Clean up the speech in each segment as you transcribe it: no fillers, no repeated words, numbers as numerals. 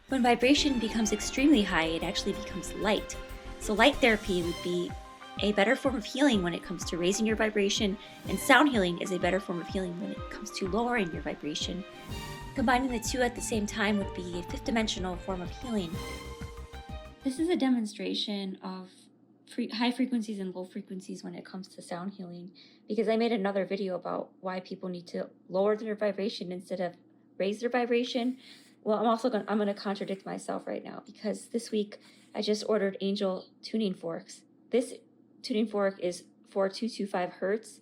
When vibration becomes extremely high, it actually becomes light. So light therapy would be a better form of healing when it comes to raising your vibration, and sound healing is a better form of healing when it comes to lowering your vibration. Combining the two at the same time would be a fifth dimensional form of healing. This is a demonstration of high frequencies and low frequencies when it comes to sound healing, because I made another video about why people need to lower their vibration instead of raise their vibration. Well, I'm going to contradict myself right now, because this week I just ordered angel tuning forks. This tuning fork is 4225 hertz,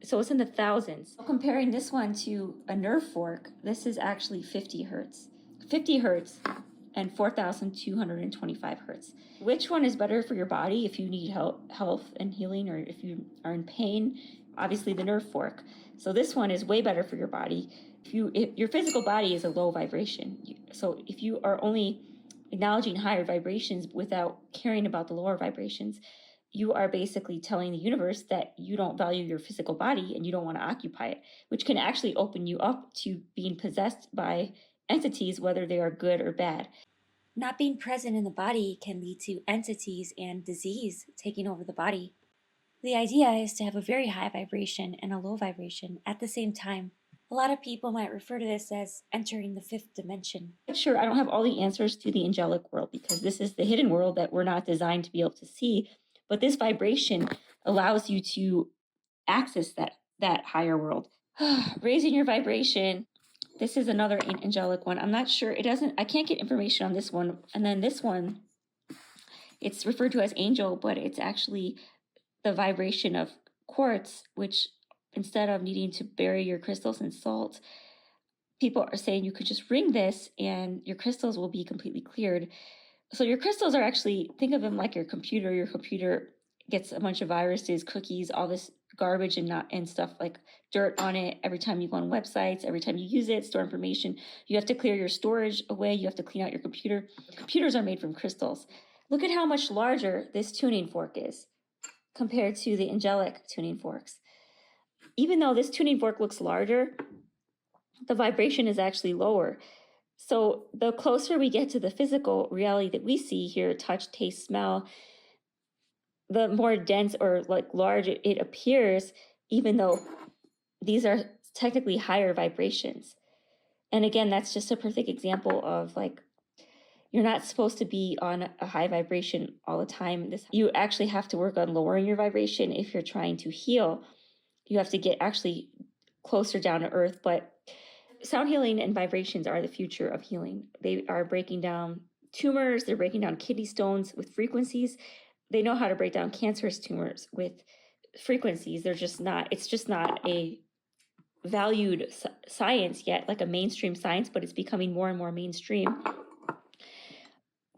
so it's in the thousands. Comparing this one to a nerve fork, this is actually 50 hertz. 50 hertz and 4,225 hertz. Which one is better for your body if you need health and healing, or if you are in pain? Obviously the nerve fork. So this one is way better for your body. If your physical body is a low vibration, so if you are only acknowledging higher vibrations without caring about the lower vibrations, you are basically telling the universe that you don't value your physical body and you don't want to occupy it, which can actually open you up to being possessed by entities, whether they are good or bad. Not being present in the body can lead to entities and disease taking over the body. The idea is to have a very high vibration and a low vibration at the same time. A lot of people might refer to this as entering the fifth dimension. Sure, I don't have all the answers to the angelic world, because this is the hidden world that we're not designed to be able to see. But this vibration allows you to access that higher world. Raising your vibration. This is another angelic one. I'm not sure. I can't get information on this one. And then this one, it's referred to as angel, but it's actually the vibration of quartz, which instead of needing to bury your crystals in salt, people are saying you could just ring this and your crystals will be completely cleared. So your crystals are actually, think of them like your computer. Your computer gets a bunch of viruses, cookies, all this garbage and stuff like dirt on it every time you go on websites, every time you use it, store information. You have to clear your storage away. You have to clean out your computer. Computers are made from crystals. Look at how much larger this tuning fork is compared to the angelic tuning forks. Even though this tuning fork looks larger, the vibration is actually lower. So the closer we get to the physical reality that we see here, touch, taste, smell, the more dense or like large it appears, even though these are technically higher vibrations. And again, that's just a perfect example of like, you're not supposed to be on a high vibration all the time. You actually have to work on lowering your vibration if you're trying to heal. You have to get actually closer down to earth. But sound healing and vibrations are the future of healing. They are breaking down tumors. They're breaking down kidney stones with frequencies. They know how to break down cancerous tumors with frequencies. It's just not a valued science yet, like a mainstream science, but it's becoming more and more mainstream.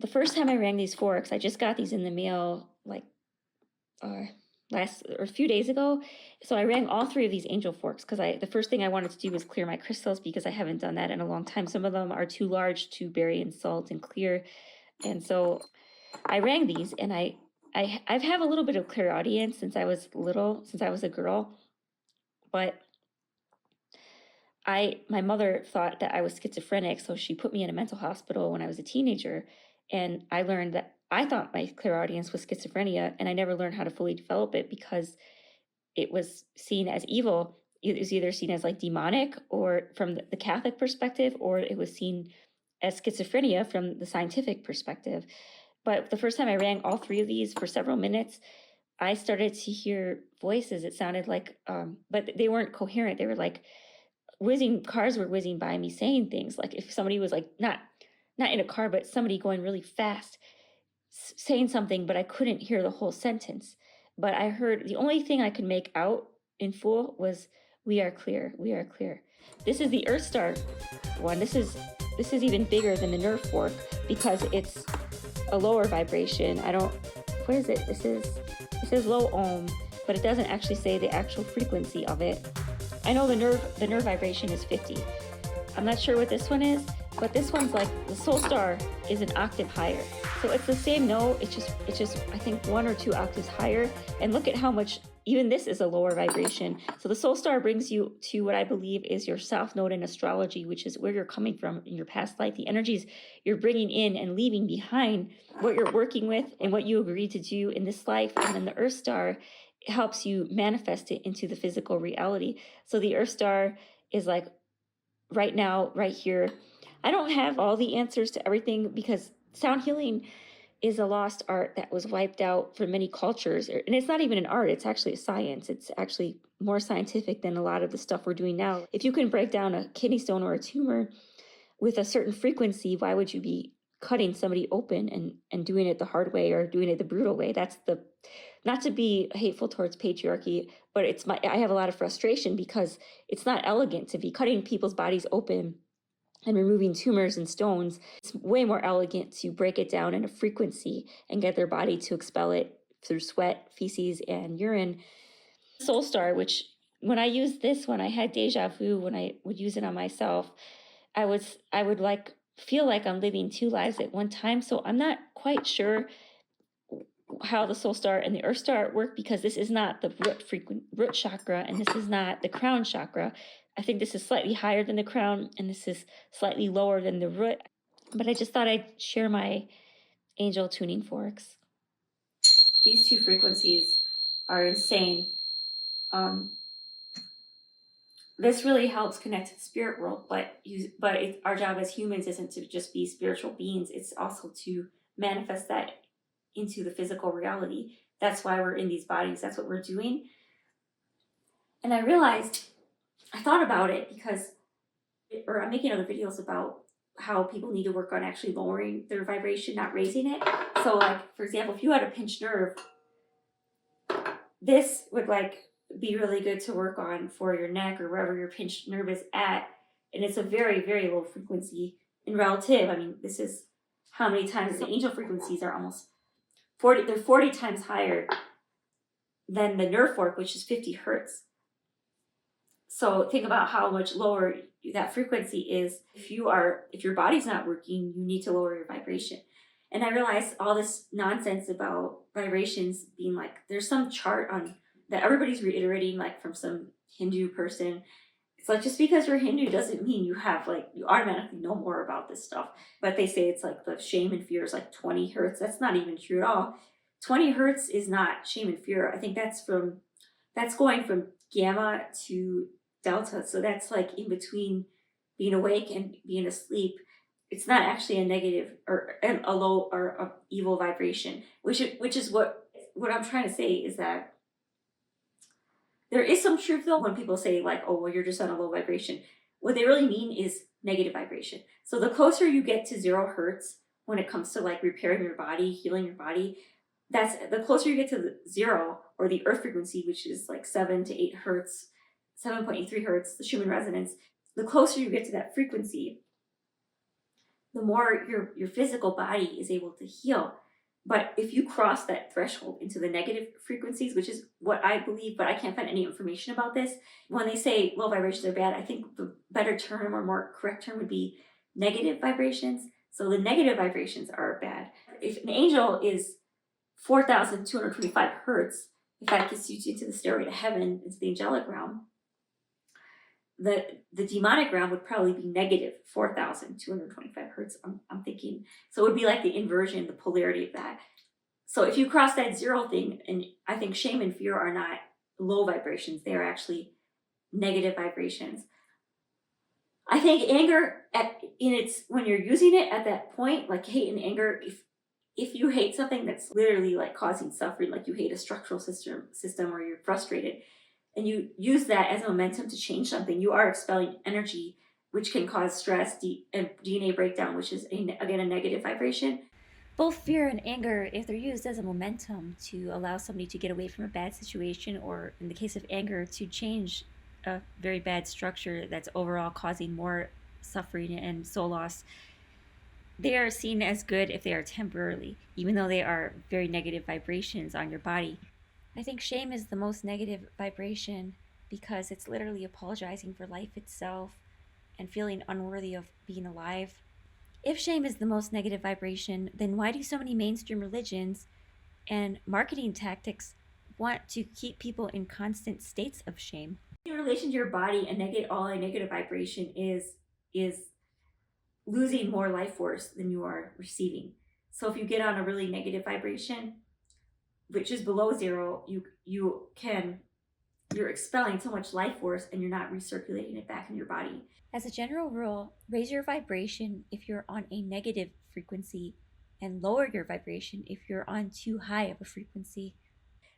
The first time I rang these forks, I just got these in the mail like a few days ago. So I rang all three of these angel forks because the first thing I wanted to do was clear my crystals, because I haven't done that in a long time. Some of them are too large to bury in salt and clear. And so I rang these, and I've had a little bit of clairaudience since I was a girl, but my mother thought that I was schizophrenic, so she put me in a mental hospital when I was a teenager, and I learned that I thought my clairaudience was schizophrenia, and I never learned how to fully develop it because it was seen as evil. It was either seen as like demonic, or from the Catholic perspective, or it was seen as schizophrenia from the scientific perspective. But the first time I rang all three of these for several minutes, I started to hear voices. It sounded like, but they weren't coherent. They were like cars were whizzing by me saying things. Like if somebody was like, not in a car, but somebody going really fast, saying something, but I couldn't hear the whole sentence. But I heard, the only thing I could make out in full was, "We are clear, we are clear." This is the Earth Star one. This is even bigger than the nerve fork because it's a lower vibration. What is it? It says low ohm, but it doesn't actually say the actual frequency of it. I know the nerve vibration is 50. I'm not sure what this one is, but this one's like, the soul star is an octave higher. So it's the same note, it's just I think 1 or 2 octaves higher. And look at how much even this is a lower vibration. So the soul star brings you to what I believe is your south node in astrology, which is where you're coming from in your past life. The energies you're bringing in and leaving behind, what you're working with and what you agreed to do in this life. And then the earth star helps you manifest it into the physical reality. So the earth star is like right now, right here. I don't have all the answers to everything because sound healing is a lost art that was wiped out from many cultures. And it's not even an art, it's actually a science. It's actually more scientific than a lot of the stuff we're doing now. If you can break down a kidney stone or a tumor with a certain frequency, why would you be cutting somebody open and doing it the hard way or doing it the brutal way? That's the, not to be hateful towards patriarchy, but I have a lot of frustration because it's not elegant to be cutting people's bodies open and removing tumors and stones. It's way more elegant to break it down in a frequency and get their body to expel it through sweat, feces, and urine. Soul Star, which when I used this one, I had deja vu when I would use it on myself. I would like feel like I'm living two lives at one time. So I'm not quite sure how the soul star and the earth star work because this is not the root chakra and this is not the crown chakra. I think this is slightly higher than the crown and this is slightly lower than the root. But I just thought I'd share my angel tuning forks. These two frequencies are insane. This really helps connect to the spirit world, but our job as humans isn't to just be spiritual beings. It's also to manifest that into the physical reality. That's why we're in these bodies. That's what we're doing. And I realized, I thought about it because, or I'm making other videos about how people need to work on actually lowering their vibration, not raising it. So like, for example, if you had a pinched nerve, this would like be really good to work on for your neck or wherever your pinched nerve is at. And it's a very, very low frequency in relative. I mean, this is how many times the angel frequencies are almost 40, they're 40 times higher than the nerve fork, which is 50 hertz. So think about how much lower that frequency is. If your body's not working, you need to lower your vibration. And I realized all this nonsense about vibrations being like, there's some chart on that everybody's reiterating, like from some Hindu person. It's like, just because you're Hindu doesn't mean you automatically know more about this stuff. But they say it's like the shame and fear is like 20 hertz. That's not even true at all. 20 hertz is not shame and fear. I think that's going from gamma to delta. So that's like in between being awake and being asleep. It's not actually a negative or a low or a evil vibration, which is what I'm trying to say is that there is some truth though when people say like, oh, well, you're just on a low vibration. What they really mean is negative vibration. So the closer you get to 0 hertz when it comes to like repairing your body, healing your body, that's the closer you get to the 0 or the earth frequency, which is like 7 to 8 hertz, 7.83 hertz, the Schumann resonance, the closer you get to that frequency, the more your physical body is able to heal. But if you cross that threshold into the negative frequencies, which is what I believe, but I can't find any information about this, when they say low vibrations are bad, I think the better term or more correct term would be negative vibrations. So the negative vibrations are bad. If an angel is 4,225 hertz, if that gets you into the stairway to heaven, into the angelic realm, the demonic realm would probably be negative 4,225 hertz, I'm thinking. So it would be like the inversion, the polarity of that. So if you cross that 0 thing, and I think shame and fear are not low vibrations, they are actually negative vibrations. I think anger when you're using it at that point, like hate and anger, if you hate something that's literally like causing suffering, like you hate a structural system or you're frustrated, and you use that as momentum to change something, you are expelling energy, which can cause stress and DNA breakdown, which is, again, a negative vibration. Both fear and anger, if they're used as a momentum to allow somebody to get away from a bad situation, or in the case of anger, to change a very bad structure that's overall causing more suffering and soul loss, they are seen as good if they are temporarily, even though they are very negative vibrations on your body. I think shame is the most negative vibration because it's literally apologizing for life itself and feeling unworthy of being alive. If shame is the most negative vibration, then why do so many mainstream religions and marketing tactics want to keep people in constant states of shame. In relation to your body, a negative vibration is losing more life force than you are receiving. So if you get on a really negative vibration, which is below zero, you're expelling so much life force and you're not recirculating it back in your body. As a general rule, raise your vibration if you're on a negative frequency and lower your vibration if you're on too high of a frequency.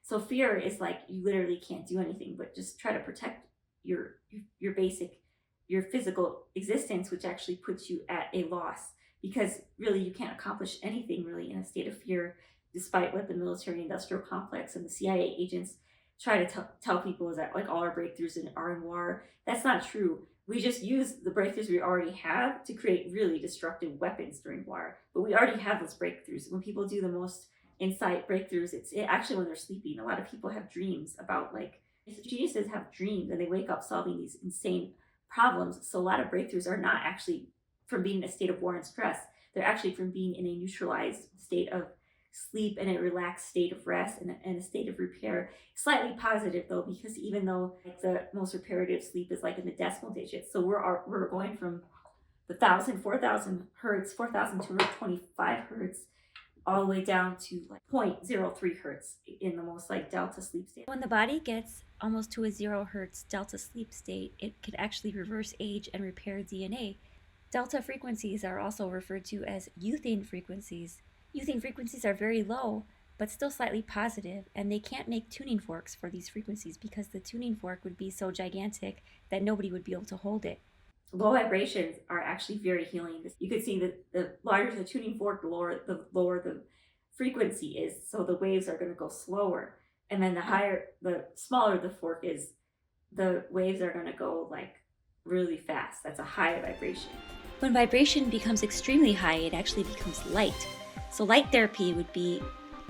So fear is like you literally can't do anything but just try to protect your your physical existence, which actually puts you at a loss, because really you can't accomplish anything really in a state of fear, despite what the military industrial complex and the CIA agents try to tell people is that like all our breakthroughs are in war. That's not true. We just use the breakthroughs we already have to create really destructive weapons during war. But we already have those breakthroughs. When people do the most insight breakthroughs, it's actually when they're sleeping. A lot of people have dreams about like geniuses have dreams and they wake up solving these insane problems. So a lot of breakthroughs are not actually from being in a state of war and stress. They're actually from being in a neutralized state of sleep and a relaxed state of rest and a state of repair. Slightly positive though, because even though like the most reparative sleep is like in the decimal digits, so we're going from the 4,000 hertz, 4,225 hertz, all the way down to like 0.03 hertz in the most like delta sleep state. When the body gets almost to a 0 hertz delta sleep state, it could actually reverse age and repair DNA. Delta frequencies are also referred to as euthane frequencies. Euthane frequencies are very low, but still slightly positive, and they can't make tuning forks for these frequencies because the tuning fork would be so gigantic that nobody would be able to hold it. Low vibrations are actually very healing. You can see that the larger the tuning fork, the lower the frequency is, so the waves are going to go slower. And then the smaller the fork is, the waves are going to go like really fast. That's a high vibration. When vibration becomes extremely high, it actually becomes light. So light therapy would be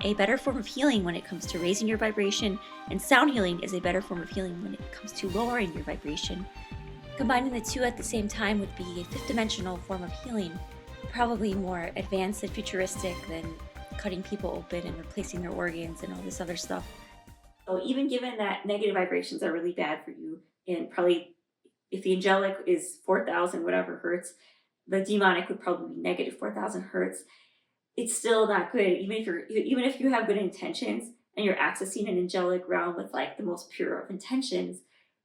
a better form of healing when it comes to raising your vibration, and sound healing is a better form of healing when it comes to lowering your vibration. Combining the two at the same time would be a fifth dimensional form of healing, probably more advanced and futuristic than cutting people open and replacing their organs and all this other stuff. So even given that negative vibrations are really bad for you, and probably if the angelic is 4,000 whatever hertz, the demonic would probably be negative 4,000 hertz. It's still not good, even if you have good intentions and you're accessing an angelic realm with like the most pure of intentions.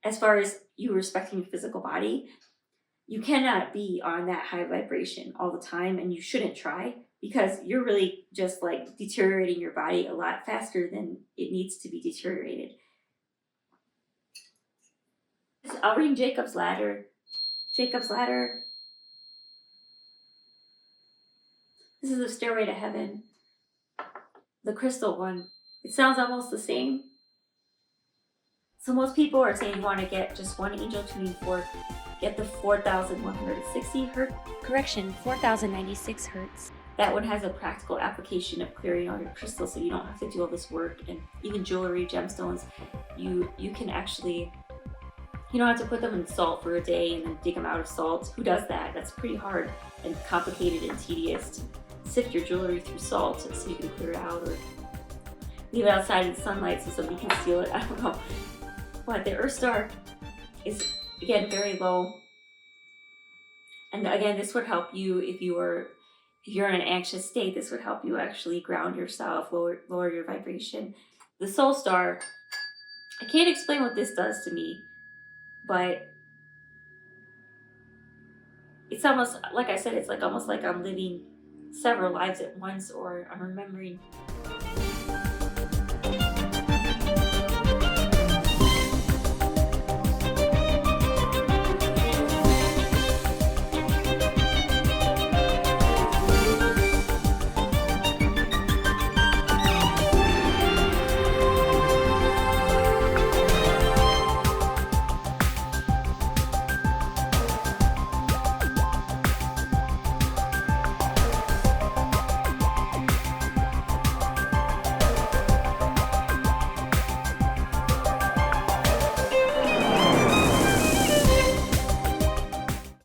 As far as you respecting your physical body, you cannot be on that high vibration all the time, and you shouldn't try, because you're really just like deteriorating your body a lot faster than it needs to be deteriorated. I'll read Jacob's Ladder. Jacob's Ladder. This is a Stairway to Heaven. The crystal one. It sounds almost the same. So most people are saying you want to get just one angel tuning fork, get the 4,160 hertz. Correction, 4,096 hertz. That one has a practical application of clearing all your crystals, so you don't have to do all this work. And even jewelry, gemstones, you can actually, you don't have to put them in salt for a day and then dig them out of salt. Who does that? That's pretty hard and complicated and tedious to sift your jewelry through salt so you can clear it out, or leave it outside in the sunlight so somebody can steal it. I don't know. But the Earth Star is, again, very low. And again, this would help you if you're in an anxious state. This would help you actually ground yourself, lower your vibration. The Soul Star, I can't explain what this does to me, but it's almost, like I said, it's like almost like I'm living several lives at once, or I'm remembering